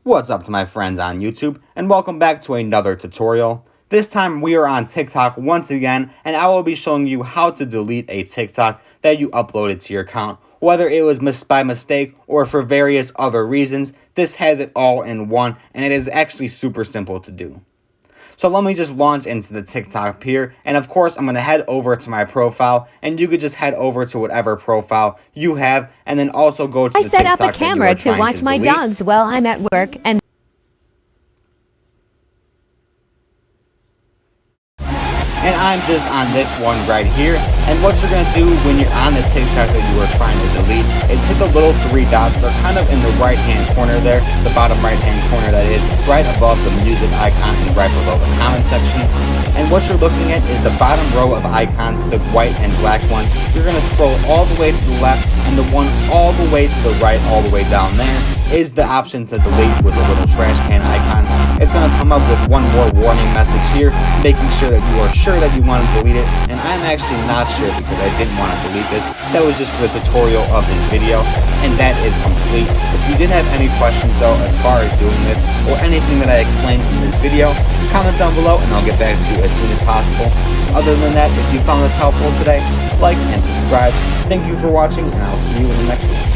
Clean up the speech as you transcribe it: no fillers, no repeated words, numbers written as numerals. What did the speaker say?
What's up to my friends on YouTube, and welcome back to another tutorial. This time we are on TikTok once again, and I will be showing you how to delete a TikTok that you uploaded to your account. Whether it was by mistake or for various other reasons, this has it all in one, and it is actually super simple to do. So let me just launch into the TikTok here, and of course I'm going to head over to my profile, and you could just head over to whatever profile you have, and then also go to the TikTok that you are trying to delete. I set up a camera to watch my dogs while I'm at work, and I'm just on this one right here. And what you're going to do when you're on the TikTok that you are trying to delete is hit the little three dots. They're kind of in the right hand corner there, the bottom right hand corner that is, right above the music icon and right below the comment section. And what you're looking at is the bottom row of icons, the white and black ones. You're going to scroll all the way to the left, and the one all the way to the right, all the way down there, is the option to delete with the little trash can icon. It's going to come up with one more warning message here, making sure that you are sure that you want to delete it, and I'm actually not sure because I didn't want to delete this. That was just for the tutorial of this video, and that is complete. If you did have any questions though as far as doing this, or anything that I explained in this video, comment down below and I'll get back to you as soon as possible. Other than that, if you found this helpful today, like and subscribe. Thank you for watching, and I'll see you in the next one.